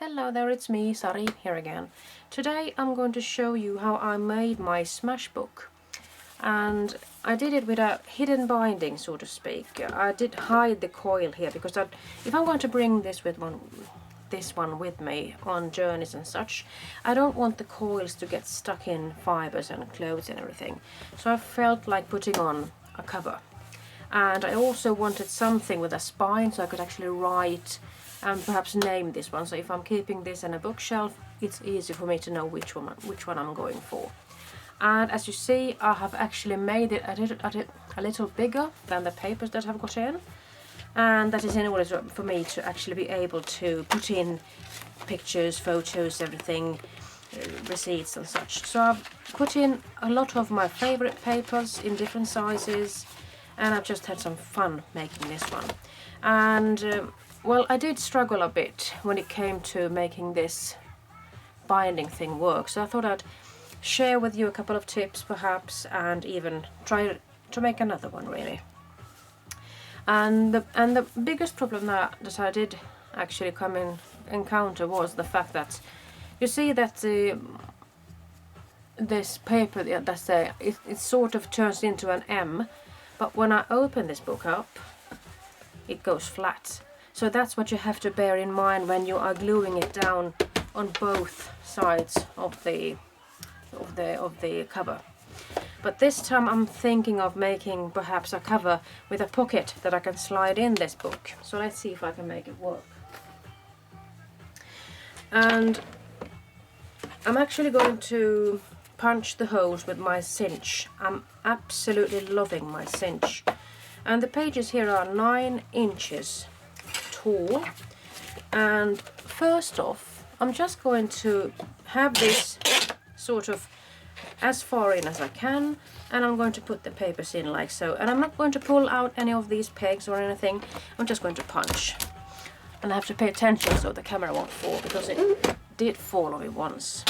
Hello there, it's me, Sari, here again. Today I'm going to show you how I made my smash book. And I did it with a hidden binding, so to speak. I did hide the coil here because if I'm going to bring this one with me on journeys and such, I don't want the coils to get stuck in fibers and clothes and everything. So I felt like putting on a cover. And I also wanted something with a spine so I could actually write and perhaps name this one. So if I'm keeping this in a bookshelf, it's easy for me to know which one I'm going for. And as you see, I have actually made it a little bigger than the papers that I've got in. And that is in order for me to actually be able to put in pictures, photos, everything, receipts and such. So I've put in a lot of my favorite papers in different sizes, and I've just had some fun making this one. And well, I did struggle a bit when it came to making this binding thing work, so I thought I'd share with you a couple of tips perhaps, and even try to make another one really. And the biggest problem that I did actually encounter was the fact that you see that this paper, it sort of turns into an M, but when I open this book up, it goes flat. So that's what you have to bear in mind when you are gluing it down on both sides of the cover. But this time I'm thinking of making perhaps a cover with a pocket that I can slide in this book. So let's see if I can make it work. And I'm actually going to punch the holes with my Cinch. I'm absolutely loving my Cinch. And the pages here are 9 inches tall. And first off, I'm just going to have this sort of as far in as I can, and I'm going to put the papers in like so. And I'm not going to pull out any of these pegs or anything, I'm just going to punch. And I have to pay attention so the camera won't fall, because it did fall on me once.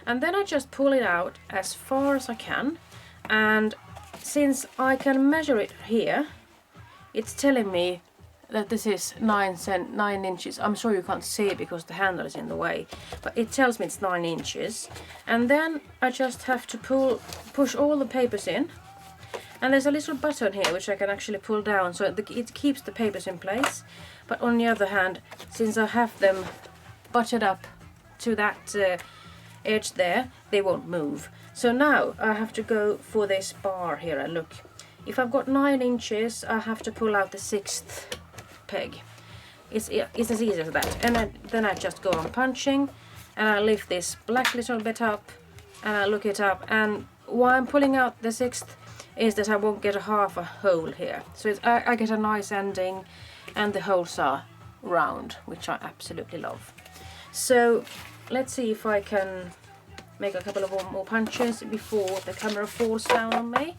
And then I just pull it out as far as I can, and since I can measure it here, it's telling me that this is 9 inches. I'm sure you can't see it because the handle is in the way, but it tells me it's 9 inches. And then I just have to push all the papers in, and there's a little button here which I can actually pull down so it keeps the papers in place. But on the other hand, since I have them butted up to that edge there, they won't move. So now I have to go for this bar here, and look, if I've got 9 inches, I have to pull out the 6th peg. It's as easy as that. And then I just go on punching, and I lift this black little bit up, and I look it up, and why I'm pulling out the 6th is that I won't get a half a hole here. So I get a nice ending, and the holes are round, which I absolutely love. So let's see if I can make a couple of more punches before the camera falls down on me.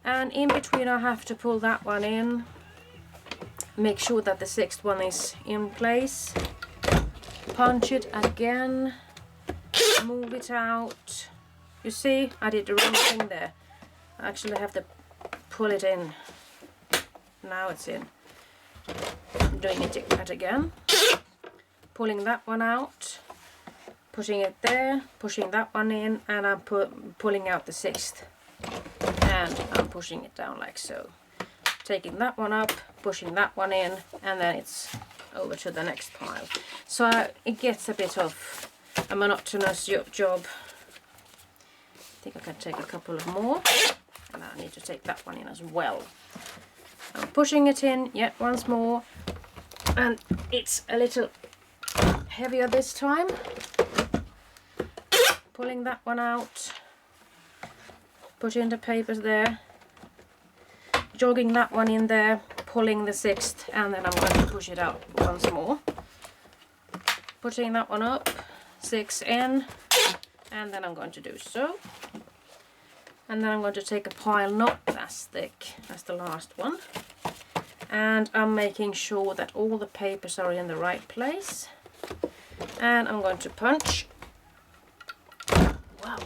And in between I have to pull that one in, make sure that the 6th one is in place, punch it again, move it out. You see, I did the wrong thing there. I actually have to pull it in. Now it's in. I'm doing it again. Pulling that one out, putting it there, pushing that one in, and I'm pulling out the 6th. And I'm pushing it down like so. Taking that one up, pushing that one in, and then it's over to the next pile. So it gets a bit of a monotonous job. I think I can take a couple of more, and I need to take that one in as well. I'm pushing it in yet once more, and it's a little heavier this time. Pulling that one out, putting the papers there, jogging that one in there, pulling the 6th, and then I'm going to push it out once more. Putting that one up, 6 in, and then I'm going to do so. And then I'm going to take a pile not as thick as the last one. And I'm making sure that all the papers are in the right place. And I'm going to punch. Wow.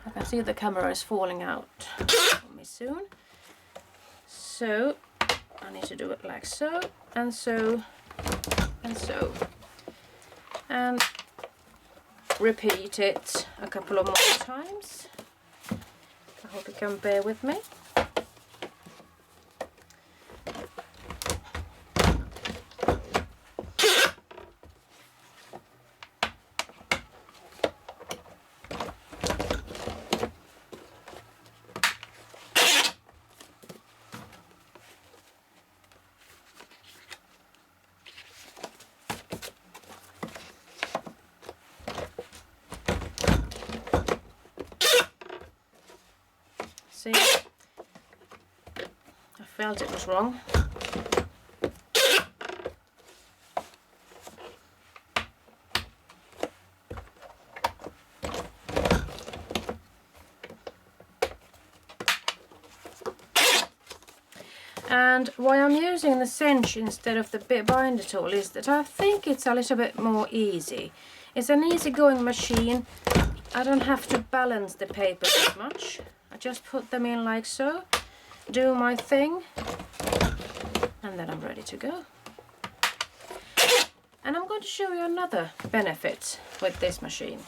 I can see the camera is falling out on me soon. So I need to do it like so and so, and so. And repeat it a couple of more times. I hope you can bear with me. See, I felt it was wrong. And why I'm using the cinch instead of the binder tool is that I think it's a little bit more easy. It's an easygoing machine. I don't have to balance the papers as much. I just put them in like so, do my thing, and then I'm ready to go. And I'm going to show you another benefit with this machine.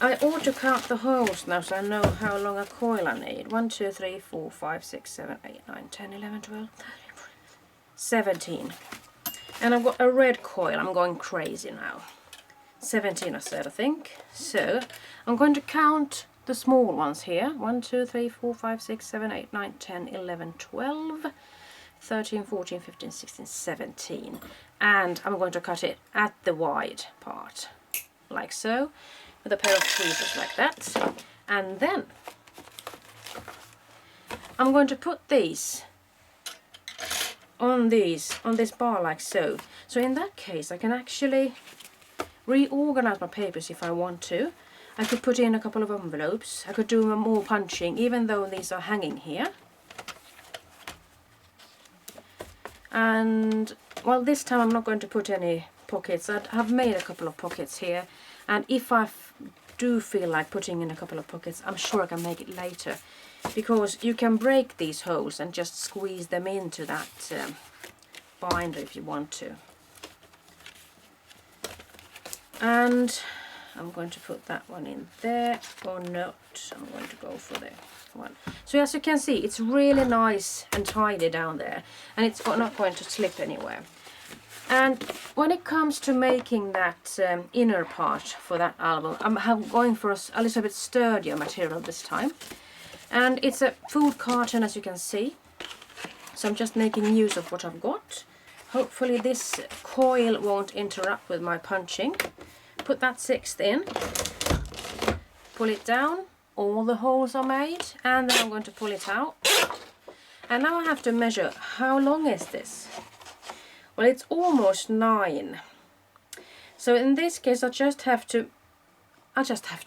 I ought to count the holes now so I know how long a coil I need. 1, 2, 3, 4, 5, 6, 7, 8, 9, 10, 11, 12, 13, 14, 17. And I've got a red coil. I'm going crazy now. 17 I said, I think. So I'm going to count the small ones here. 1, 2, 3, 4, 5, 6, 7, 8, 9, 10, 11, 12, 13, 14, 15, 16, 17. And I'm going to cut it at the wide part, like so, with a pair of tweezers like that. And then I'm going to put these on this bar like so. So in that case I can actually reorganize my papers if I want to. I could put in a couple of envelopes. I could do more punching even though these are hanging here. And well, this time I'm not going to put any pockets. I've made a couple of pockets here, and if I do feel like putting in a couple of pockets, I'm sure I can make it later, because you can break these holes and just squeeze them into that binder if you want to. And I'm going to put that one in there, or not. I'm going to go for the one. So as you can see, it's really nice and tidy down there, and it's not going to slip anywhere. And when it comes to making that inner part for that album, I'm going for a little bit sturdier material this time. And it's a food carton, as you can see. So I'm just making use of what I've got. Hopefully this coil won't interrupt with my punching. Put that 6th in, pull it down, all the holes are made, and then I'm going to pull it out. And now I have to measure, how long is this? Well, it's almost 9. So in this case I just have to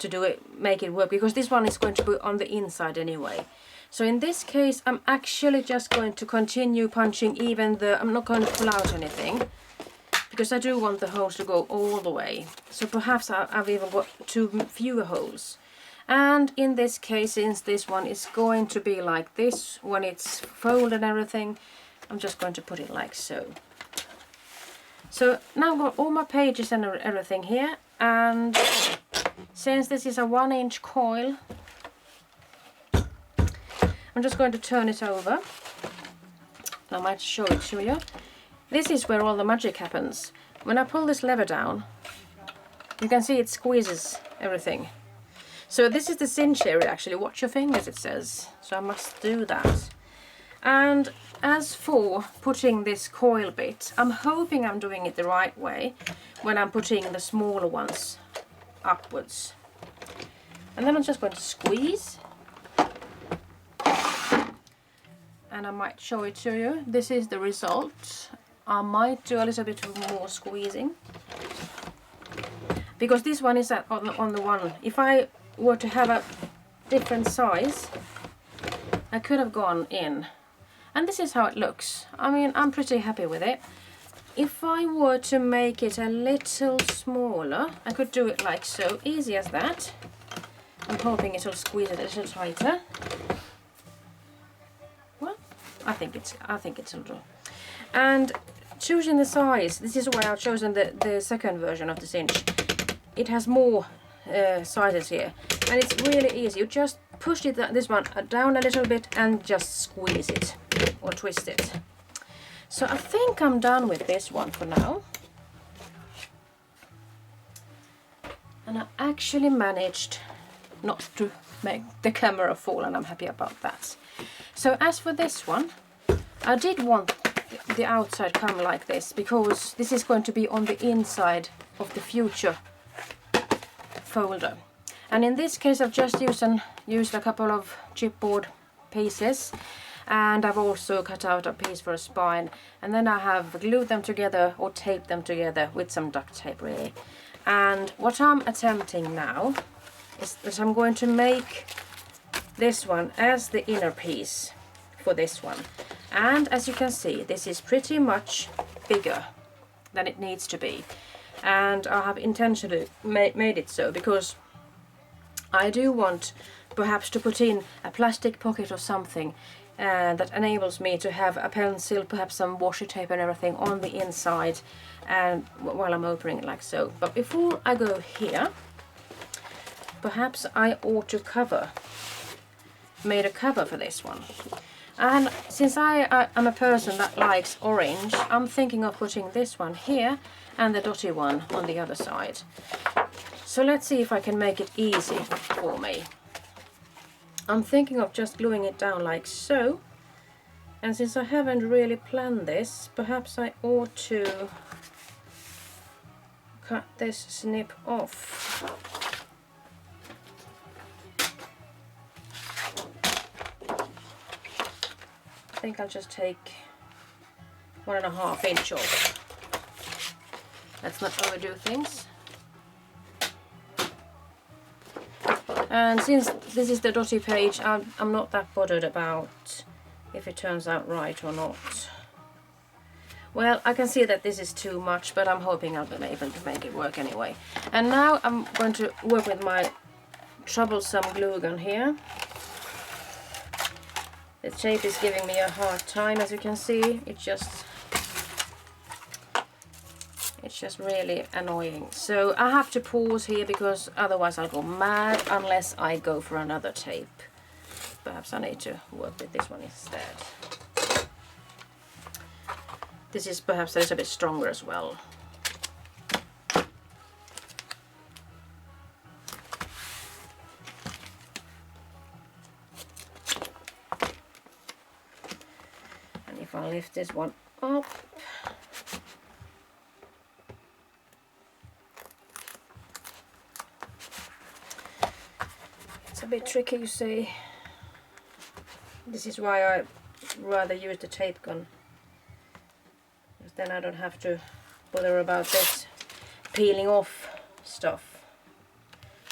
do it, make it work, because this one is going to be on the inside anyway. So in this case I'm actually just going to continue punching, even though I'm not going to pull out anything, because I do want the holes to go all the way. So perhaps I've even got too fewer holes. And in this case, since this one is going to be like this when it's folded and everything, I'm just going to put it like so. So now I've got all my pages and everything here, and since this is a 1-inch coil, I'm just going to turn it over. I might show it to you. This is where all the magic happens. When I pull this lever down, you can see it squeezes everything. So this is the cinch area actually. Watch your fingers, it says. So I must do that. And as for putting this coil bit, I'm hoping I'm doing it the right way when I'm putting the smaller ones upwards. And then I'm just going to squeeze. And I might show it to you. This is the result. I might do a little bit more squeezing, because this one is on the one. If I were to have a different size, I could have gone in. And this is how it looks. I mean, I'm pretty happy with it. If I were to make it a little smaller, I could do it like so, easy as that. I'm hoping it'll squeeze it a little tighter. Well, I think it's a little. And choosing the size, this is why I've chosen the second version of the Cinch. It has more sizes here, and it's really easy. You just push this one down a little bit and just squeeze it or twist it. So I think I'm done with this one for now. And I actually managed not to make the camera fall, and I'm happy about that. So as for this one, I did want the outside come like this, because this is going to be on the inside of the future folder. And in this case I've just used a couple of chipboard pieces, and I've also cut out a piece for a spine, and then I have glued them together or taped them together with some duct tape really. And what I'm attempting now is that I'm going to make this one as the inner piece for this one. And as you can see, this is pretty much bigger than it needs to be. And I have intentionally made it so because I do want perhaps to put in a plastic pocket or something that enables me to have a pencil, perhaps some washi tape and everything on the inside, and while I'm opening it like so. But before I go here, perhaps I ought to made a cover for this one. And since I'm a person that likes orange, I'm thinking of putting this one here and the dotty one on the other side. So let's see if I can make it easy for me. I'm thinking of just gluing it down like so. And since I haven't really planned this, perhaps I ought to cut this snip off. I think I'll just take 1.5 inch off. Let's not overdo things. And since this is the dotty page, I'm not that bothered about if it turns out right or not. Well, I can see that this is too much, but I'm hoping I'll be able to make it work anyway. And now I'm going to work with my troublesome glue gun here. The tape is giving me a hard time, as you can see. It's just really annoying. So I have to pause here because otherwise I'll go mad unless I go for another tape. Perhaps I need to work with this one instead. This is perhaps a little bit stronger as well. And if I lift this one up, it's a bit tricky, you see. This is why I rather use the tape gun. Then I don't have to bother about this peeling off stuff,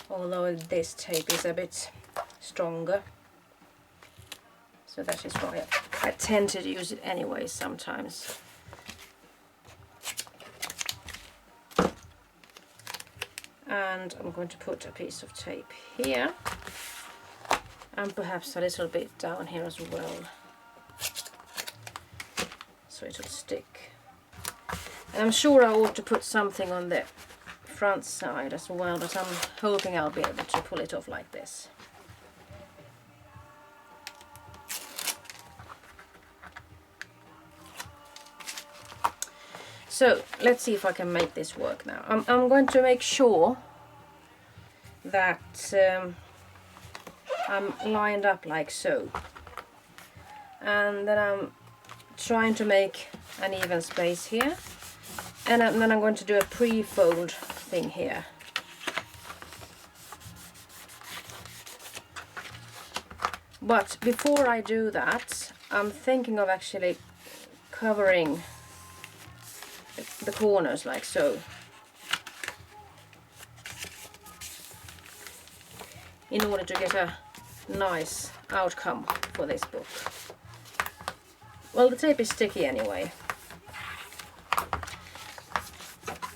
although this tape is a bit stronger, so that is why I tend to use it anyway sometimes. And I'm going to put a piece of tape here and perhaps a little bit down here as well, so it'll stick. And I'm sure I ought to put something on the front side as well, but I'm hoping I'll be able to pull it off like this. So let's see if I can make this work now. I'm going to make sure that I'm lined up like so. And then I'm trying to make an even space here. And then I'm going to do a pre-fold thing here. But before I do that, I'm thinking of actually covering the corners like so, in order to get a nice outcome for this book. Well, the tape is sticky anyway.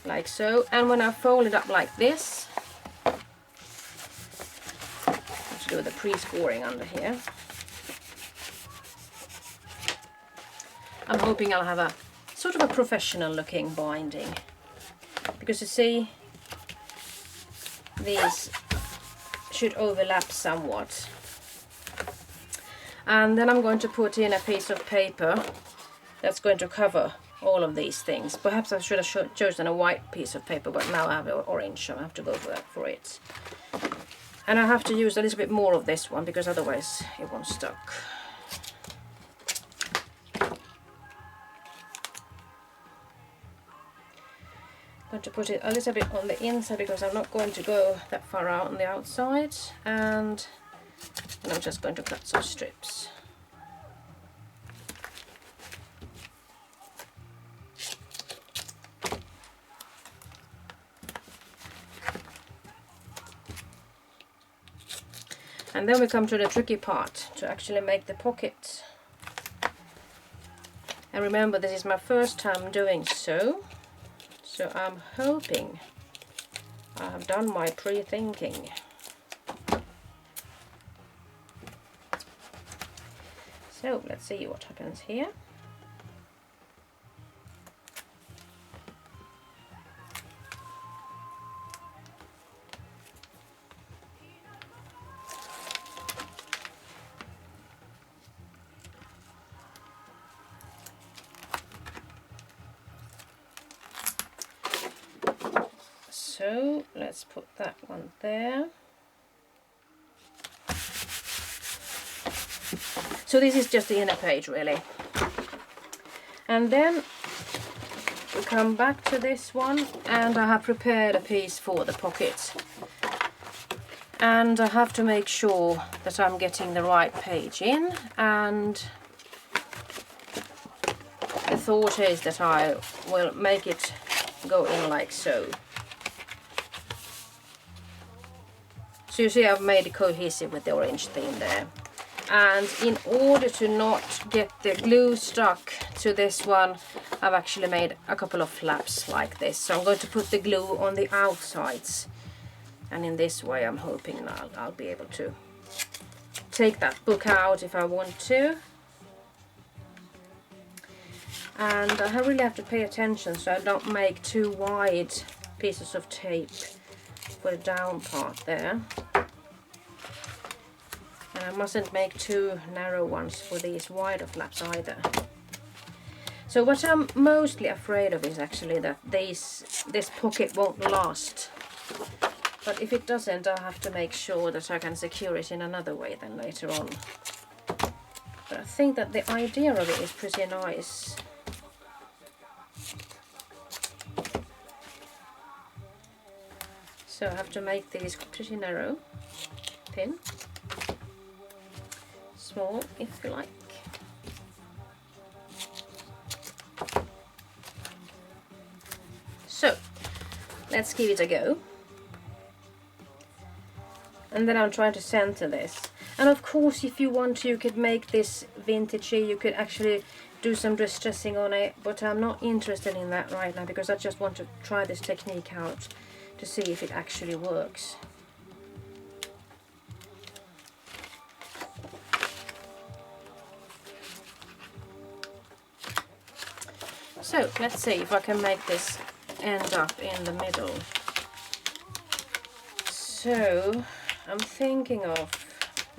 Like so, and when I fold it up like this, let's do the pre-scoring under here. I'm hoping I'll have a sort of a professional looking binding, because you see these should overlap somewhat. And then I'm going to put in a piece of paper that's going to cover all of these things. Perhaps I should have chosen a white piece of paper, but now I have orange, so I have to go for it. And I have to use a little bit more of this one because otherwise it won't stuck. I'm going to put it a little bit on the inside because I'm not going to go that far out on the outside, and I'm just going to cut some strips. And then we come to the tricky part, to actually make the pocket. And remember, this is my first time doing so I'm hoping I have done my pre-thinking. So let's see what happens here. So let's put that one there. So this is just the inner page really. And then we come back to this one, and I have prepared a piece for the pocket. And I have to make sure that I'm getting the right page in, and the thought is that I will make it go in like so. So you see I've made it cohesive with the orange theme there. And in order to not get the glue stuck to this one, I've actually made a couple of flaps like this. So I'm going to put the glue on the outsides. And in this way I'm hoping I'll be able to take that book out if I want to. And I really have to pay attention so I don't make too wide pieces of tape for the down part there. And I mustn't make too narrow ones for these wider flaps either. So what I'm mostly afraid of is actually that this pocket won't last. But if it doesn't, I'll have to make sure that I can secure it in another way then later on. But I think that the idea of it is pretty nice. So I have to make these pretty narrow, thin, small if you like. So let's give it a go. And then I'm trying to center this. And of course, if you want to, you could make this vintagey, you could actually do some distressing on it, but I'm not interested in that right now because I just want to try this technique out to see if it actually works. So let's see if I can make this end up in the middle. So I'm thinking of,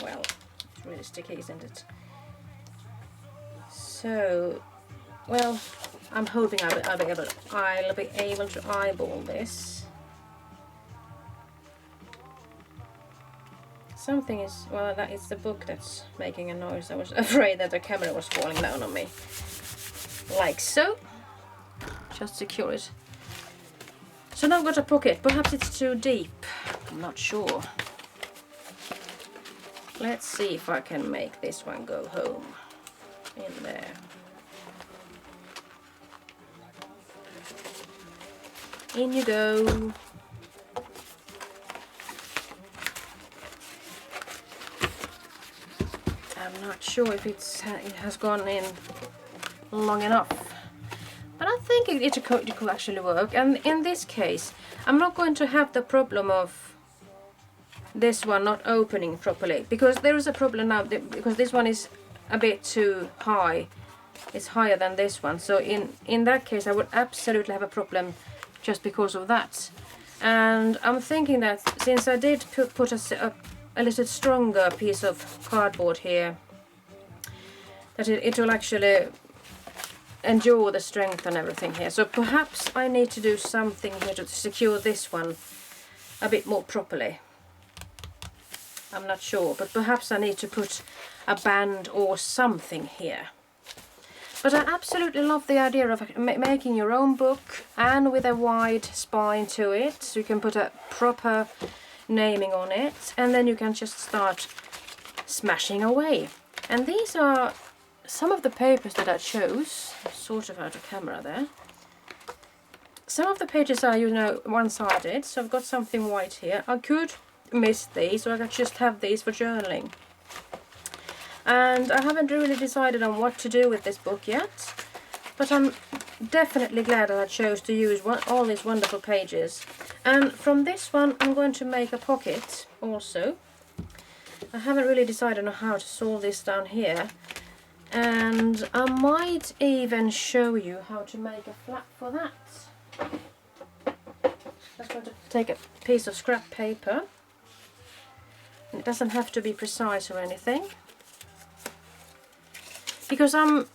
well, it's really sticky, isn't it? So, well, I'm hoping I'll be able to eyeball this. Something is, well, that is the book that's making a noise. I was afraid that the camera was falling down on me. Like so. Just secure it. So now I've got a pocket. Perhaps it's too deep. I'm not sure. Let's see if I can make this one go home in there. In you go. I'm not sure if it has gone in long enough, but I think it could actually work. And in this case, I'm not going to have the problem of this one not opening properly, because there is a problem now because this one is a bit too high is higher than this one. So in that case I would absolutely have a problem just because of that. And I'm thinking that since I did put a little stronger piece of cardboard here, that it will actually endure the strength and everything here. So perhaps I need to do something here to secure this one a bit more properly. I'm not sure, but perhaps I need to put a band or something here. But I absolutely love the idea of making your own book, and with a wide spine to it, so you can put a proper naming on it, and then you can just start smashing away. And these are some of the papers that I chose, sort of out of camera there. Some of the pages are, you know, one-sided, so I've got something white here. I could miss these, or I could just have these for journaling. And I haven't really decided on what to do with this book yet, but I'm definitely glad that I chose to use all these wonderful pages. And from this one I'm going to make a pocket also. I haven't really decided on how to solve this down here, and I might even show you how to make a flap for that. Just going to take a piece of scrap paper. It doesn't have to be precise or anything, because I'm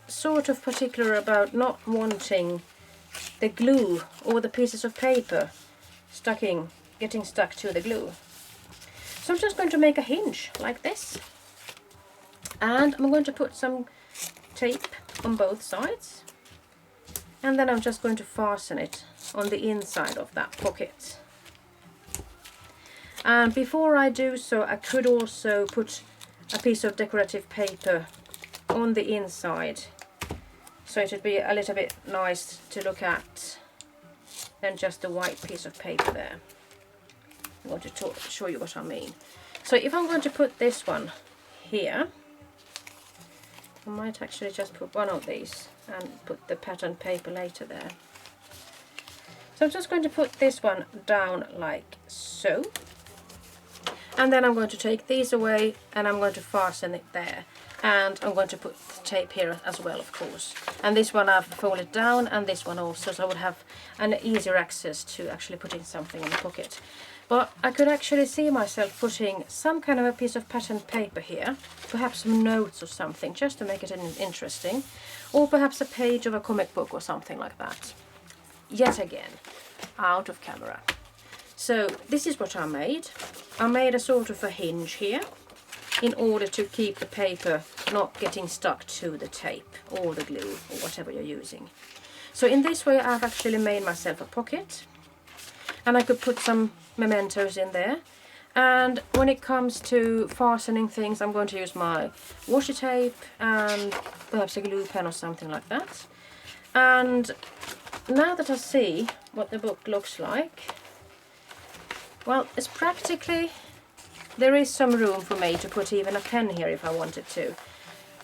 sort of particular about not wanting the glue or the pieces of paper getting stuck to the glue. So I'm just going to make a hinge like this, and I'm going to put some tape on both sides, and then I'm just going to fasten it on the inside of that pocket. And before I do so, I could also put a piece of decorative paper on the inside, so it would be a little bit nice to look at than just a white piece of paper there. I'm going to show you what I mean. So if I'm going to put this one here, I might actually just put one of these and put the pattern paper later there. So I'm just going to put this one down like so, and then I'm going to take these away and I'm going to fasten it there. And I'm going to put the tape here as well, of course. And this one I've folded down, and this one also, so I would have an easier access to actually putting something in the pocket. But I could actually see myself putting some kind of a piece of pattern paper here, perhaps some notes or something, just to make it interesting. Or perhaps a page of a comic book or something like that. Yet again, out of camera. So this is what I made. I made a sort of a hinge here, in order to keep the paper not getting stuck to the tape or the glue or whatever you're using. So in this way I've actually made myself a pocket, and I could put some mementos in there. And when it comes to fastening things, I'm going to use my washi tape and perhaps a glue pen or something like that. And now that I see what the book looks like, well, it's practically, there is some room for me to put even a pen here if I wanted to.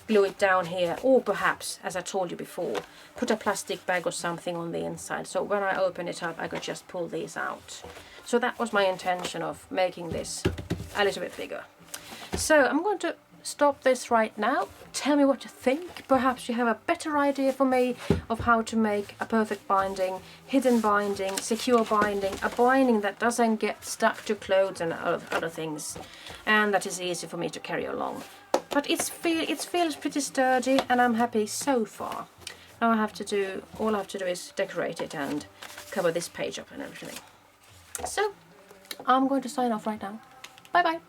Glue it down here, or perhaps, as I told you before, put a plastic bag or something on the inside, so when I open it up I could just pull these out. So that was my intention of making this a little bit bigger. So I'm going to stop this right now. Tell me what you think. Perhaps you have a better idea for me of how to make a perfect binding, hidden binding, secure binding, a binding that doesn't get stuck to clothes and other things, and that is easy for me to carry along. But it feels pretty sturdy, and I'm happy so far. Now all I have to do is decorate it and cover this page up and everything. So I'm going to sign off right now. Bye bye.